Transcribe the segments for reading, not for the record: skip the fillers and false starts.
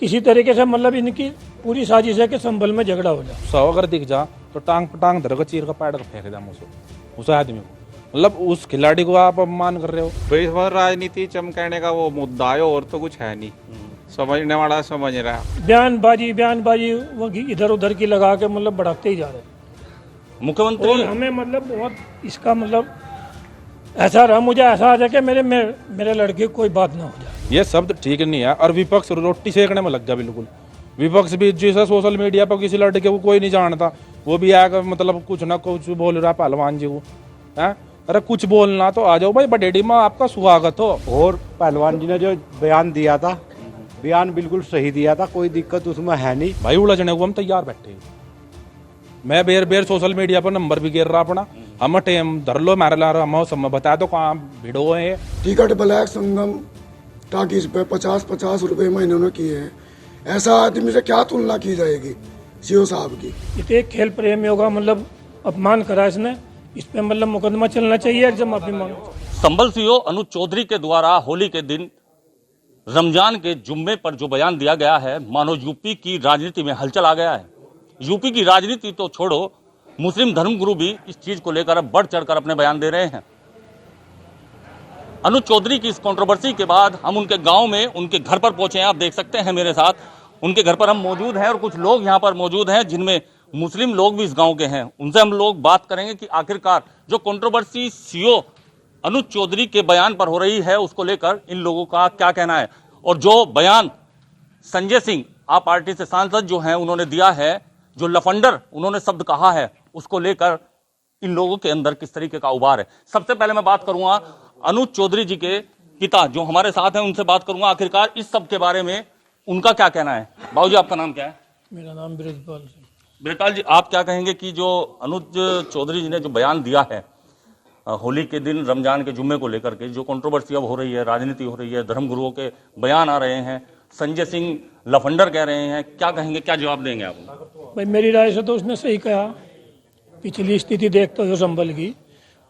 किसी तरीके से मतलब इनकी पूरी साजिश है कि संभल में झगड़ा हो जाए। सौ अगर दिख जा तो टांग पटांग धर को चीर का पैड को फेंक दे उस आदमी को। मतलब उस खिलाड़ी को आप अपमान कर रहे हो। भाई इस बार राजनीति चमकाने का वो मुद्दा है और तो कुछ है नहीं। समझने वाला समझ रहा है। बयानबाजी वो इधर उधर की लगा के मतलब बढ़ाते ही जा रहे हैं। मुख्यमंत्री और हमें मतलब बहुत इसका मतलब ऐसा रहा, मुझे ऐसा आ जाए कि मेरे लड़के को कोई बात ना हो जाए। ये शब्द ठीक नहीं है। और विपक्ष रोटी सेकने में लग गया बिल्कुल। विपक्ष भी जैसा सोशल मीडिया पर किसी लड़के को कोई नहीं जानता, वो भी आकर मतलब कुछ ना कुछ बोल रहा पहलवान जी को है। अरे कुछ बोलना तो आ जाओ भाई, बडेडी में आपका स्वागत हो। और पहलवान जी ने जो बयान दिया था, बयान बिल्कुल सही दिया था, कोई दिक्कत उसमें है नहीं भाई। उलझने को हम तैयार बैठे। मैं बेर सोशल मीडिया पर नंबर भी गिर रहा अपना, हम टेम धर लो मारे ला रहा, हम सब बता दो कहाँ भिड़ो है। टिकट ब्लैक संगम टाकीज पे 50-50 रुपए महीने में किए हैं। ऐसा आदमी से क्या तुलना की जाएगी सीओ साहब की। इतने खेल प्रेमियों का मतलब अपमान करा इसने, इस पे मतलब मुकदमा चलना चाहिए, जब माफी मांगो। संभल सीओ अनुज चौधरी के द्वारा होली के दिन रमजान के जुम्मे पर जो बयान दिया गया है, मानो यूपी की राजनीति में हलचल आ गया है। यूपी की राजनीति तो छोड़ो, मुस्लिम धर्मगुरु भी इस चीज को लेकर बढ़ चढ़कर अपने बयान दे रहे हैं। अनुज चौधरी की इस कंट्रोवर्सी के बाद हम उनके गांव में उनके घर पर पहुंचे हैं। आप देख सकते हैं मेरे साथ, उनके घर पर हम मौजूद हैं और कुछ लोग यहां पर मौजूद हैं जिनमें मुस्लिम लोग भी इस गांव के हैं। उनसे हम लोग बात करेंगे कि आखिरकार जो कंट्रोवर्सी सीओ अनुज चौधरी के बयान पर हो रही है, उसको लेकर इन लोगों का क्या कहना है। और जो बयान संजय सिंह आप पार्टी से सांसद जो हैं उन्होंने दिया है, जो लफंडर उन्होंने शब्द कहा है, उसको लेकर इन लोगों के अंदर किस तरीके का उबार है। सबसे पहले मैं बात करूंगा अनुज चौधरी जी के पिता जो हमारे साथ हैं, उनसे बात करूंगा आखिरकार इस सब के बारे में उनका क्या कहना है। बाबूजी, आपका नाम क्या है? मेरा नाम ब्रजपाल सिंह। ब्रजपाल जी, आप क्या कहेंगे कि जो अनुज चौधरी जी ने जो बयान दिया है होली के दिन रमजान के जुम्मे को लेकर के, जो कंट्रोवर्सी अब हो रही है, राजनीति हो रही है, धर्मगुरुओं के बयान आ रहे हैं, संजय सिंह लफंडर कह रहे हैं, क्या कहेंगे, क्या जवाब देंगे आप? भाई मेरी राय से तो उसने सही कहा। पिछली स्थिति देखते हो संभल की,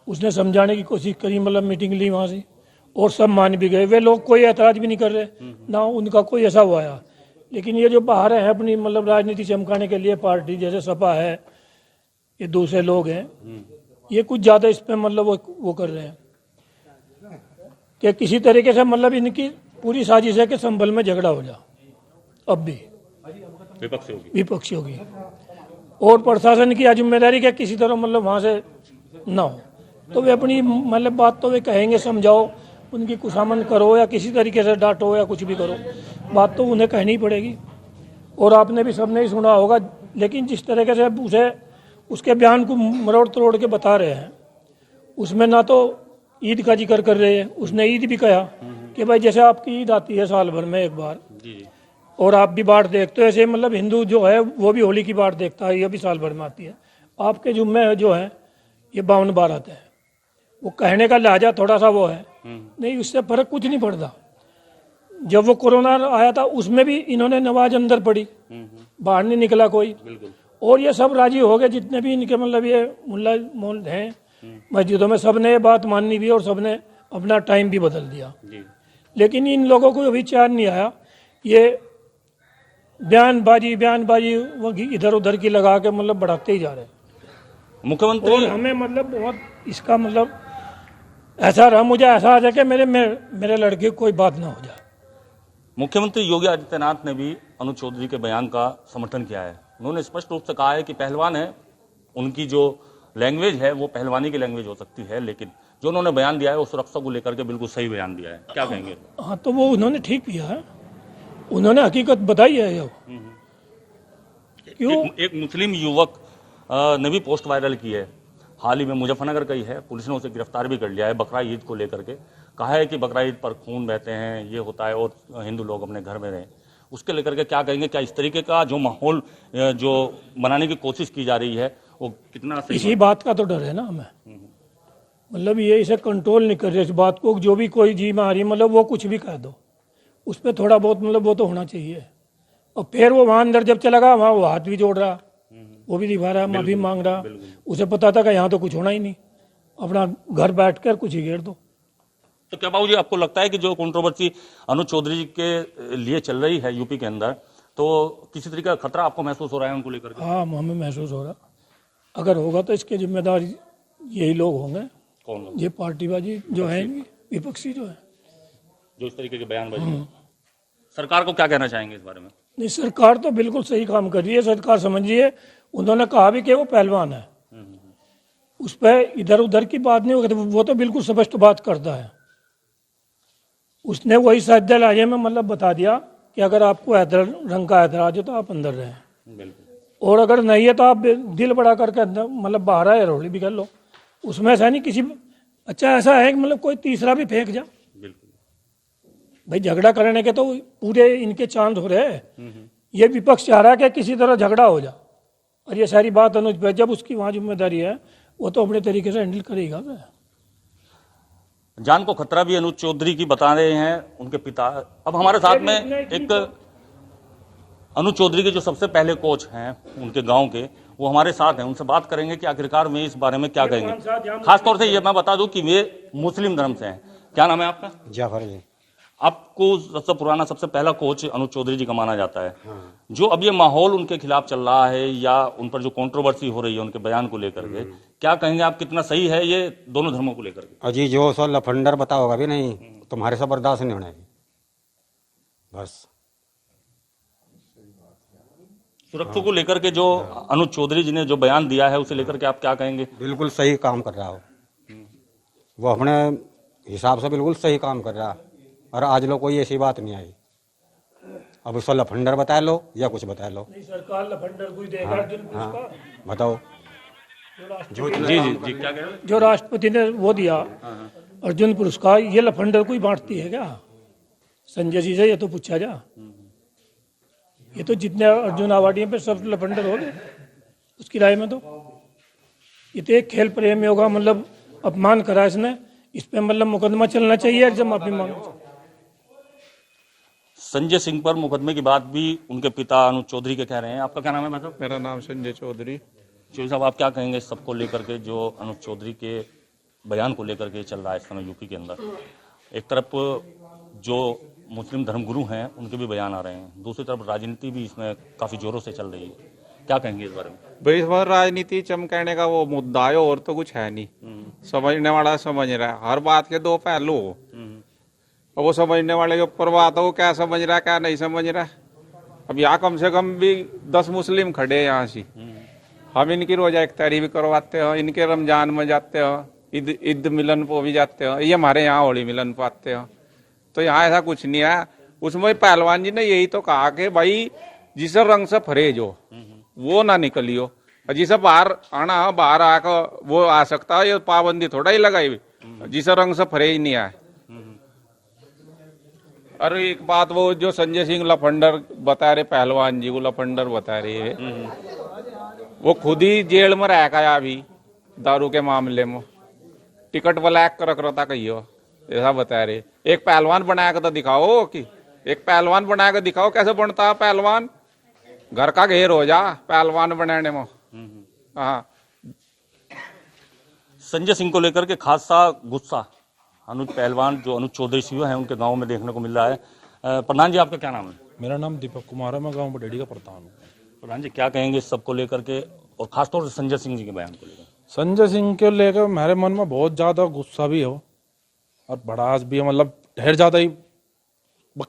उसने समझाने की कोशिश करी, मतलब मीटिंग ली वहाँ से और सब मान भी गए। वे लोग कोई ऐतराज भी नहीं कर रहे, ना उनका कोई ऐसा हुआ है। लेकिन ये जो बाहर है अपनी मतलब राजनीति चमकाने के लिए, पार्टी जैसे सपा है, ये दूसरे लोग हैं, ये कुछ ज़्यादा इस पर मतलब वो कर रहे हैं कि किसी तरीके से मतलब इनकी पूरी साजिश है कि संभल में झगड़ा हो जाए। अब भी विपक्षियों की और प्रशासन की जिम्मेदारी क्या किसी तरह मतलब वहाँ से ना हो, तो वे अपनी मतलब बात तो वे कहेंगे, समझाओ, उनकी कुशामन करो या किसी तरीके से डांटो या कुछ भी करो, बात तो उन्हें कहनी पड़ेगी। और आपने भी सबने ही सुना होगा। लेकिन जिस तरीके से उसे उसके बयान को मरोड़ तरोड़ के बता रहे हैं, उसमें ना तो ईद का जिक्र कर रहे हैं, उसने ईद भी कहा कि भाई जैसे आपकी ईद आती है साल भर में एक बार और आप भी बाढ़ देखते हो, ऐसे मतलब हिंदू जो है वो भी होली की बाढ़ देखता है, ये भी साल भर में आती है। आपके जुम्मे जो है ये 52 बार आते हैं। वो कहने का लहजा थोड़ा सा वो है, नहीं उससे फर्क कुछ नहीं पड़ता। जब वो कोरोना आया था उसमें भी इन्होंने नमाज अंदर पढ़ी, बाहर नहीं निकला कोई। और ये सब राजी हो गए, जितने भी इनके मतलब ये मुल्ला मोल हैं मस्जिदों में, सब ने ये बात माननी भी और सब ने अपना टाइम भी बदल दिया। लेकिन इन लोगों को अभी चैन नहीं आया। ये बयानबाजी वो इधर उधर की लगा के मतलब बढ़ाते ही जा रहे हैं। मुख्यमंत्री और हमें मतलब बहुत इसका मतलब ऐसा रहा, मुझे ऐसा आ जाए कि मेरे लड़के को कोई बात ना हो जाए। मुख्यमंत्री योगी आदित्यनाथ ने भी अनुज चौधरी के बयान का समर्थन किया है। उन्होंने स्पष्ट रूप से कहा है कि पहलवान है, उनकी जो लैंग्वेज है वो पहलवानी की लैंग्वेज हो सकती है, लेकिन जो उन्होंने बयान दिया है वो सुरक्षा को लेकर के बिल्कुल सही बयान दिया है। क्या कहेंगे? हाँ, तो वो उन्होंने ठीक किया है, उन्होंने हकीकत बताई है। ये क्यों एक मुस्लिम युवक ने भी पोस्ट वायरल की है, हाल ही में मुजफ्फरनगर का ही है, पुलिस ने उसे गिरफ्तार भी कर लिया है। बकरा ईद को लेकर के कहा है कि बकरा ईद पर खून बहते हैं, ये होता है और हिंदू लोग अपने घर में रहें। उसके लेकर के क्या कहेंगे? क्या इस तरीके का जो माहौल जो बनाने की कोशिश की जा रही है वो कितना सही? इसी बात का तो डर है ना हमें, मतलब ये इसे कंट्रोल नहीं कर रहे इस बात को। जो भी कोई जी में आ रही मतलब वो कुछ भी कह दो, उस पर थोड़ा बहुत मतलब वो तो होना चाहिए। और फिर वो वहाँ अंदर जब चला गया, वहाँ वो हाथ भी जोड़ रहा, वो भी दिखा रहा, माफी मांग रहा। उसे पता था कि यहाँ तो कुछ होना ही नहीं, अपना घर बैठ कर कुछ ही घेर दो। तो क्या बाबू जी आपको लगता है कि जो कंट्रोवर्सी अनुज चौधरी जी के लिए चल रही है यूपी के अंदर, तो किसी तरीके का खतरा आपको महसूस हो रहा है उनको लेकर के? हाँ, हमें महसूस हो रहा, अगर होगा तो इसके जिम्मेदार यही लोग होंगे। कौन लोग? ये पार्टीबाजी जो है, विपक्षी जो है, जो इस तरीके के बयानबाजी। सरकार को क्या कहना चाहेंगे इस बारे में? नहीं, सरकार तो बिल्कुल सही काम कर रही है। सरकार समझिए, उन्होंने कहा भी कि वो पहलवान है, उस पर इधर उधर की बात नहीं होगी, वो तो बिल्कुल स्पष्ट बात करता है। उसने वही सैद्धांतिक में मतलब बता दिया कि अगर आपको रंग का ऐतराज है तो आप अंदर रहें, बिल्कुल। और अगर नहीं है तो आप दिल बड़ा करके अंदर मतलब बाहर आए रोली भी कर लो। उसमें ऐसा नहीं किसी, अच्छा ऐसा है कि मतलब कोई तीसरा भी फेंक जा, बिल्कुल भाई झगड़ा करने के तो पूरे इनके चांद हो रहे हैं। ये विपक्ष चाह रहा है कि किसी तरह झगड़ा हो जा, और ये सारी बात अनुज पे, जब उसकी वहाँ जिम्मेदारी है वो तो अपने तरीके से हैंडल करेगा। जान को खतरा भी अनुज चौधरी की बता रहे हैं उनके पिता। अब हमारे साथ में एक अनुज चौधरी के जो सबसे पहले कोच हैं उनके गांव के, वो हमारे साथ हैं, उनसे बात करेंगे कि आखिरकार वे इस बारे में क्या कहेंगे। खासतौर से ये मैं बता दूं कि वे मुस्लिम धर्म से हैं। क्या नाम है आपका? जाफर जी। आपको सबसे पुराना सबसे पहला कोच अनुज चौधरी जी का माना जाता है। जो अब ये माहौल उनके खिलाफ चल रहा है या उन पर जो कंट्रोवर्सी हो रही है उनके बयान को लेकर के, क्या कहेंगे आप, कितना सही है ये दोनों धर्मों को लेकर के? अजी जो सो लफंडर बता होगा भी नहीं, तुम्हारे से बर्दाश्त नहीं होने बस। सुरक्षा को लेकर के जो अनुज चौधरी जी ने जो बयान दिया है उसे लेकर के आप क्या कहेंगे? बिल्कुल सही काम कर रहा हो, वो अपने हिसाब से बिल्कुल सही काम कर रहा, और आज लोग कोई ऐसी बात नहीं आई। अब उसको लफंडर बता लो या कुछ बता लो, नहीं, सरकार लफंडर कोई देगा अर्जुन पुरस्कार? बताओ। जी जी जी, क्या कह रहे हैं? जो राष्ट्रपति ने वो दिया अर्जुन पुरस्कार, ये लफंडर कोई बांटती है क्या? संजय जी से ये तो पूछा जा, ये तो जितने अर्जुन अवार्डियों पे सब लफंडर हो गए उसकी राय में। तो ये तो एक खेल प्रेम होगा, मतलब अपमान करा इसने, इस पे मतलब मुकदमा चलना चाहिए, जब माफी मांगो। संजय सिंह पर मुकदमे की बात भी उनके पिता अनुज चौधरी के कह रहे हैं। आपका क्या नाम है भाई साहब? मेरा नाम संजय चौधरी। चौधरी साहब, आप क्या कहेंगे सबको लेकर के जो अनुज चौधरी के बयान को लेकर के चल रहा है इस समय यूपी के अंदर? एक तरफ जो मुस्लिम धर्मगुरु हैं उनके भी बयान आ रहे हैं, दूसरी तरफ राजनीति भी इसमें काफी जोरों से चल रही है। क्या कहेंगे इस बारे में? भाई इस बार राजनीति चमकाने का वो मुद्दा है, और तो कुछ है नहीं। समझने वाला समझ रहा है, हर बात के दो पहलू हो, और वो समझने वाले के ऊपर बात हो, क्या समझ रहा है क्या नहीं समझ रहा है। अब यहाँ कम से कम भी 10 मुस्लिम खड़े हैं यहाँ से, हम इनकी रोजा इफ्तारी भी करवाते हो, इनके रमजान में जाते हो, ईद मिलन को भी जाते हो, ये हमारे यहाँ होली मिलन को आते हो। तो यहाँ ऐसा कुछ नहीं है। उसमें पहलवान जी ने यही तो कहा कि भाई जिसे रंग से परहेज हो वो ना निकलियो, और जिसे बाहर आना बाहर आकर वो आ सकता है, ये पाबंदी थोड़ा ही लगाई, जिसे रंग से परहेज नहीं आए। अरे एक बात, वो जो संजय सिंह लफंडर बता रहे, पहलवान जी को लफंडर बता रहे है, वो खुद ही जेल में रह गया अभी दारू के मामले में, टिकट ब्लैक कर रख रहा था कहियो, ऐसा बता रहे। एक पहलवान बना के तो दिखाओ, कि एक पहलवान बना के दिखाओ कैसे बनता है पहलवान। घर का घेर हो जा पहलवान बनाने में। हाँ, संजय सिंह को लेकर के खासा गुस्सा अनुज पहलवान जो अनुज चौधरी सिंह है उनके गांव में देखने को मिल रहा है। प्रधान जी, आपका क्या नाम है? मेरा नाम दीपक कुमार है, मैं गाँव बडेड़ी का प्रधान हूँ। प्रधान जी, क्या कहेंगे इस सबको लेकर के, और खासतौर से संजय सिंह जी के बयान को लेकर? संजय सिंह को लेकर मेरे मन में बहुत ज्यादा गुस्सा भी हो और भड़ास भी है, मतलब ढेर ज्यादा ही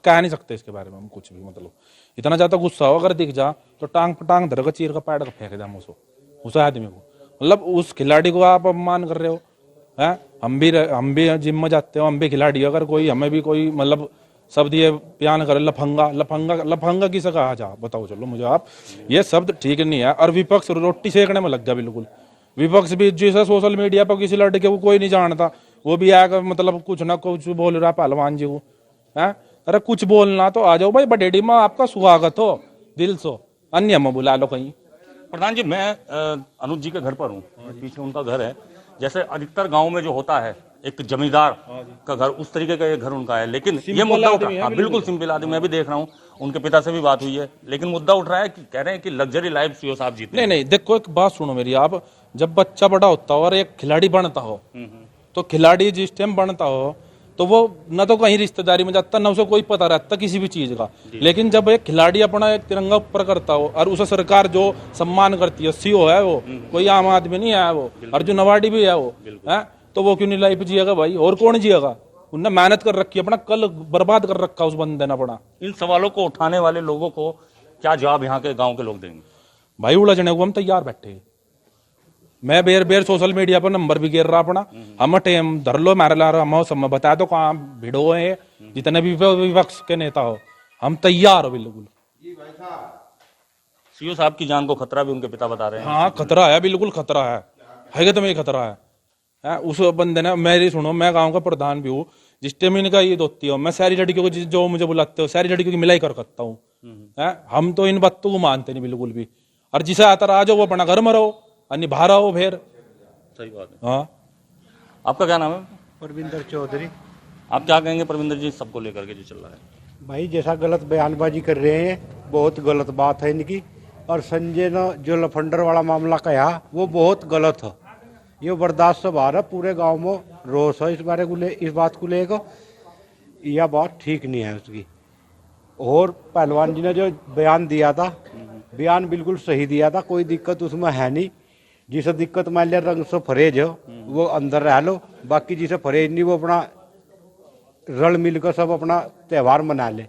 कह नहीं सकते इसके बारे में हम कुछ भी। मतलब इतना ज्यादा गुस्सा हो, अगर दिख जा तो टांग पटांग धर का चीर का पैड का फेंक दे उस आदमी को। मतलब उस खिलाड़ी को आप अपमान कर रहे हो, हैं? हम भी जिम में जाते हो, हम भी खिलाड़ी, अगर कोई हमें भी कोई मतलब शब्द ये बयान करे, लफंगा लफंगा लफंगा किसे कहा जा, बताओ चलो मुझे आप। ये शब्द ठीक नहीं है। और विपक्ष रोटी सेकने में लग गया बिल्कुल। विपक्ष भी जैसे सोशल मीडिया पर किसी लड़के को कोई नहीं जानता, वो भी आकर मतलब कुछ ना कुछ बोल रहा पहलवान जी को, है? अरे कुछ बोलना तो आ जाओ भाई, बडेड़ी में आपका स्वागत हो दिल से, अन्य में बुला लो कहीं। प्रधान जी, मैं अनुज जी के घर पर हूँ, पीछे उनका घर है। जैसे अधिकतर गांव में जो होता है एक जमींदार का घर, उस तरीके का ये घर उनका है, लेकिन ये मुद्दा उठ रहा है। बिल्कुल सिंपल आदमी, मैं भी देख रहा हूँ, उनके पिता से भी बात हुई है, लेकिन मुद्दा उठ रहा है कि कह रहे हैं कि लग्जरी लाइफ सीओ साहब जीते। नहीं, देखो एक बात सुनो मेरी आप, जब बच्चा बड़ा होता हो और एक खिलाड़ी बनता हो, तो खिलाड़ी जिस टाइम बनता हो तो तो वो न तो कहीं रिश्तेदारी में जाता, न उसे कोई पता रहता किसी भी चीज का। लेकिन जब एक खिलाड़ी अपना एक तिरंगा ऊपर करता हो और उसे सरकार जो सम्मान करती है, सीओ है वो, कोई आम आदमी नहीं है वो, अर्जुन अवार्डी भी है वो, है तो वो क्यों नहीं लाइफ जिएगा भाई? और कौन जिएगा? उनने मेहनत कर रखी है, अपना कल बर्बाद कर रखा उस बंदे ने अपना। इन सवालों को उठाने वाले लोगों को क्या जवाब यहाँ के गांव के लोग देंगे? भाई उलझने को हम तैयार बैठे। मैं बेर बेर सोशल मीडिया पर नंबर भी गिर रहा अपना, हम टेम धर लो मारे ला रहा, हम सब बता दो कहाँ भिड़ो है, जितने भी विपक्ष के नेता हो, हम तैयार हो बिल्कुल। सीओ साहब की जान को खतरा भी उनके पिता बता रहे हैं। हाँ खतरा है, बिल्कुल खतरा है तो में खतरा है। उस बंदे ने, मेरी सुनो, मैं गांव का प्रधान भी हूँ, जिस टाइम इनका ये दोस्ती हो, मैं सारी लड़कियों को जो मुझे बुलाते हो सारी लड़कियों की मिलाई कर सकता हूँ। हम तो इन बातों को मानते नहीं बिल्कुल भी, और जिसे आता रहा जो वो अपना घर में रहो और निभा रहा हो फिर। सही बात है। हाँ आपका क्या नाम है? परविंदर चौधरी। आप क्या कहेंगे परविंदर जी सबको लेकर के जो चल रहा है? भाई जैसा गलत बयानबाजी कर रहे हैं, बहुत गलत बात है इनकी। और संजय ने जो लफंडर वाला मामला कहा वो बहुत गलत है, ये बर्दाश्त से बाहर है। पूरे गांव में रोष है इस बात को लेकर, यह बात ठीक नहीं है उसकी। और पहलवान जी ने जो बयान दिया था, बयान बिल्कुल सही दिया था, कोई दिक्कत उसमें है नहीं। जिसे दिक्कत मान लिया रंग से फरेज हो वो अंदर रह लो, बाकी जिसे फरेज नहीं वो अपना रल मिलकर सब अपना त्यौहार मना ले।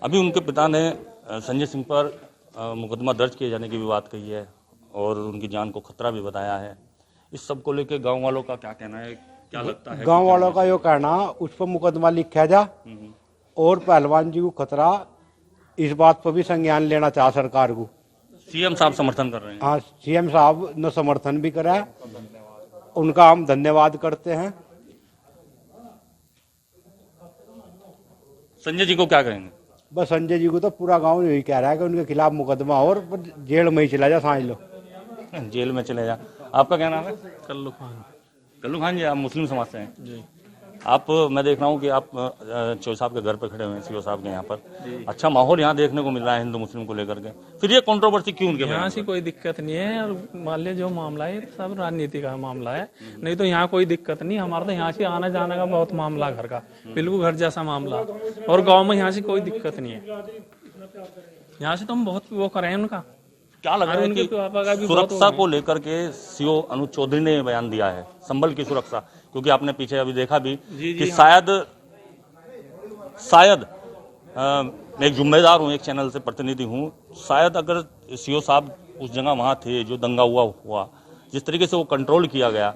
अभी उनके पिता ने संजय सिंह पर मुकदमा दर्ज किए जाने की भी बात कही है और उनकी जान को खतरा भी बताया है। इस सब को लेकर गांव वालों का क्या कहना है, क्या लगता है? गांव वालों का यो कहना उस पर मुकदमा लिखा जा और पहलवान जी को खतरा, इस बात पर भी संज्ञान लेना चाह सरकार को। सीएम साहब समर्थन कर रहे हैं। हाँ, सीएम साहब ने समर्थन भी करा है, उनका हम धन्यवाद करते हैं। संजय जी को क्या कहेंगे? बस संजय जी को तो पूरा गांव यही कह रहा है कि उनके खिलाफ मुकदमा और जेल में ही चला जा, समझ लो जेल में चले जा। आपका क्या नाम है? कल्लू खान। कल्लू खान जी, आप मुस्लिम समाज से हैं जी। आप, मैं देख रहा हूँ कि आप चो साहब के घर पे खड़े हुए हैं, सीओ साहब के यहाँ पर अच्छा माहौल यहाँ देखने को मिल रहा है हिंदू मुस्लिम को लेकर के, फिर ये कंट्रोवर्सी क्यों उनके? यहाँ से कोई दिक्कत नहीं है, और मान लीजिए जो मामला है सब राजनीति का मामला है, नहीं तो यहाँ कोई दिक्कत नहीं। हमारा तो यहाँ से आना जाने का बहुत मामला घर का, बिल्कुल घर जैसा मामला, और गाँव में यहाँ से कोई दिक्कत नहीं है। यहाँ से तो हम बहुत वो करें उनका। क्या लग रहा है कि सुरक्षा को लेकर के सीओ अनुज चौधरी ने बयान दिया है, संभल की सुरक्षा, क्योंकि आपने पीछे अभी देखा भी कि शायद मैं एक जिम्मेदार हूँ, एक चैनल से प्रतिनिधि हूँ, शायद अगर सीओ साहब उस जगह वहां थे जो दंगा हुआ जिस तरीके से वो कंट्रोल किया गया,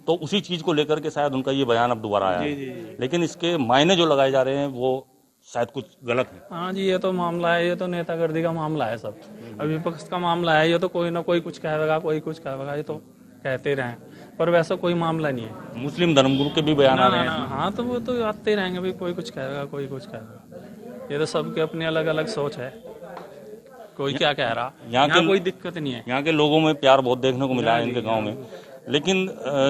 तो उसी चीज को लेकर के शायद उनका ये बयान अब दोबारा आया है। लेकिन इसके मायने जो लगाए जा रहे हैं वो शायद कुछ गलत है। हाँ जी, ये तो मामला है, ये तो नेतागर्दी का मामला है सब, और विपक्ष का मामला है। ये तो कोई ना कोई कुछ कहेगा, कोई कुछ कहेगा, ये तो कहते रहे, पर वैसा कोई मामला नहीं है। मुस्लिम धर्मगुरु के भी बयान आ रहे हैं। हाँ, तो वो तो आते रहेंगे भी, कोई कुछ कहेगा, कोई कुछ कहेगा। ये तो सबके अपनी अलग अलग सोच है, कोई क्या कह रहा। यहाँ कोई दिक्कत नहीं है। यहाँ के लोगों में प्यार बहुत देखने को मिला है इनके गाँव में। लेकिन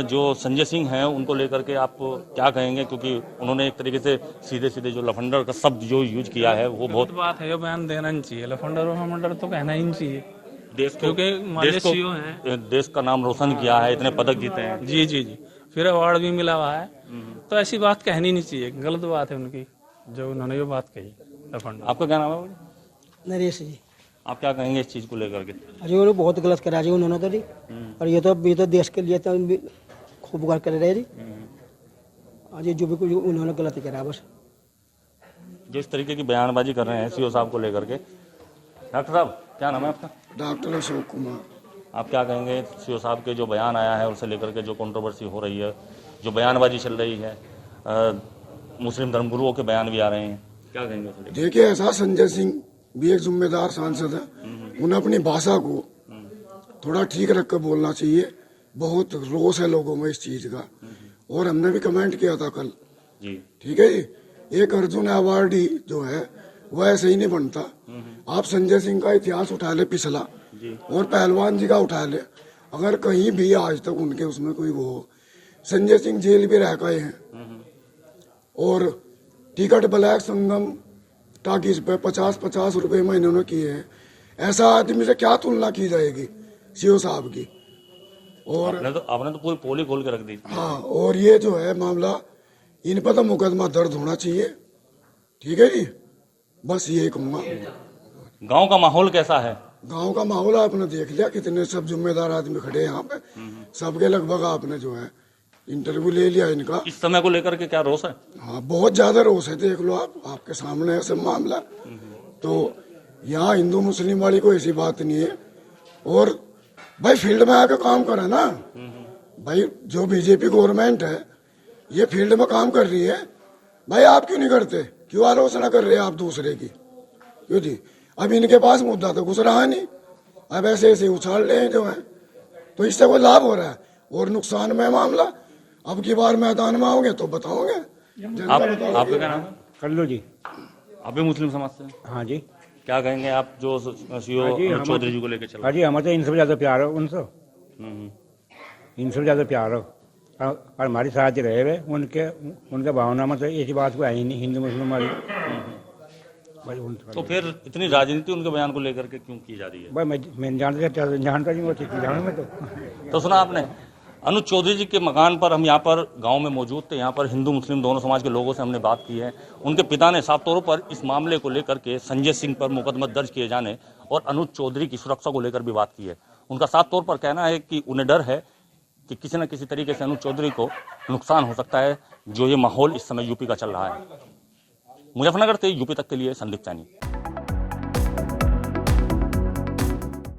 जो संजय सिंह हैं उनको लेकर के आप क्या कहेंगे, क्योंकि उन्होंने एक तरीके से सीधे सीधे जो लफंडर का शब्द जो यूज किया है वो बहुत बात है, ये बयान देना नहीं चाहिए। लफंडर तो कहना ही नहीं चाहिए, क्योंकि देश का नाम रोशन किया है, इतने पदक जीते हैं। जी जी जी, फिर अवार्ड भी मिला हुआ है, तो ऐसी बात कहनी नहीं चाहिए, गलत बात है उनकी जो उन्होंने ये बात कही। लफंडर। आपका क्या नाम है? नरेश जी। आप क्या कहेंगे इस चीज को लेकर के? अरे उन्होंने बहुत गलत करा जी उन्होंने तो जी, और ये तो देश के लिए तो खूब गलत कर रहे जी। अजय जो भी कुछ उन्होंने गलत ही करा बस। जो इस तरीके की बयानबाजी कर रहे हैं सीओ साहब को लेकर के, डॉक्टर साहब क्या नाम है आपका? डॉक्टर अशोक कुमार। आप क्या कहेंगे सीओ साहब के जो बयान आया है उसे लेकर के, जो कंट्रोवर्सी हो रही है, जो बयानबाजी चल रही है, मुस्लिम धर्मगुरुओं के बयान भी आ रहे हैं, क्या कहेंगे? देखिए, ऐसा संजय सिंह भी एक जिम्मेदार सांसद है, उन्हें अपनी भाषा को थोड़ा ठीक रख कर बोलना चाहिए। बहुत रोष है लोगों में इस चीज का, और हमने भी कमेंट किया था कल जी। ठीक है जी, एक अर्जुन अवार्ड ही जो है वो ऐसे ही नहीं बनता। आप संजय सिंह का इतिहास उठा ले पिछला, और पहलवान जी का उठा ले, अगर कहीं भी आज तक उनके उसमें कोई वो हो। संजय सिंह जेल भी रह गए हैं, और टिकट ब्लैक संगम टाकीज पे 50-50 रुपए महीने उन्होंने किए हैं। ऐसा आदमी से क्या तुलना की जाएगी सीओ साहब की? और आपने तो पूरी पोली खोल के रख दी। हाँ, और ये जो है मामला, इन पर तो मुकदमा दर्ज होना चाहिए। ठीक है जी, बस यही कहूंगा। गांव का माहौल कैसा है? गांव का माहौल आपने देख लिया, कितने सब जिम्मेदार आदमी खड़े हैं यहाँ पे, सबके लगभग आपने जो है इंटरव्यू ले लिया इनका। इस समय को लेकर के क्या रोष है? हाँ, बहुत ज्यादा रोष है, देख लो आप, आपके सामने है सब मामला। तो यहाँ हिंदू मुस्लिम वाली कोई ऐसी बात नहीं है। और भाई फील्ड में आके काम करा ना भाई, जो बीजेपी गवर्नमेंट है ये फील्ड में काम कर रही है, भाई आप क्यों नहीं करते? क्यों आलोचना कर रहे हैं आप दूसरे की? क्यों जी? अब इनके पास मुद्दा तो घुस रहा नहीं, अब ऐसे ऐसे उछाल रहे हैं जो है, तो इससे कोई लाभ हो रहा है और नुकसान में मामला। अब की बार मैदान में आओगे तो बताओगे। आपका क्या नाम है? कल्लू जी। आप भी मुस्लिम समाज से? हाँ जी। क्या कहेंगे आप जो सीओ चौधरी जी को लेकर चल? हाँ जी, हमें तो इनसे ज्यादा प्यार है उनसे, इनसे ज्यादा प्यार है और हमारी साथ ही रहे हुए। उनके भावना में तो ऐसी बात को आई नहीं हिंदू मुस्लिम वाली। तो फिर इतनी राजनीति उनके बयान को लेकर के क्यों की जा रही है? भाई मैं जानता नहीं, वो जानू में तो सुना आपने, अनुज चौधरी जी के मकान पर हम यहाँ पर गांव में मौजूद थे। यहाँ पर हिंदू मुस्लिम दोनों समाज के लोगों से हमने बात की है। उनके पिता ने साफ तौर पर इस मामले को लेकर के संजय सिंह पर मुकदमा दर्ज किए जाने और अनुज चौधरी की सुरक्षा को लेकर भी बात की है। उनका साफ तौर पर कहना है कि उन्हें डर है कि किसी न किसी तरीके से अनुज चौधरी को नुकसान हो सकता है, जो ये माहौल इस समय यूपी का चल रहा है। मुजफ्फरनगर से यूपी तक के लिए संदीप सैनी।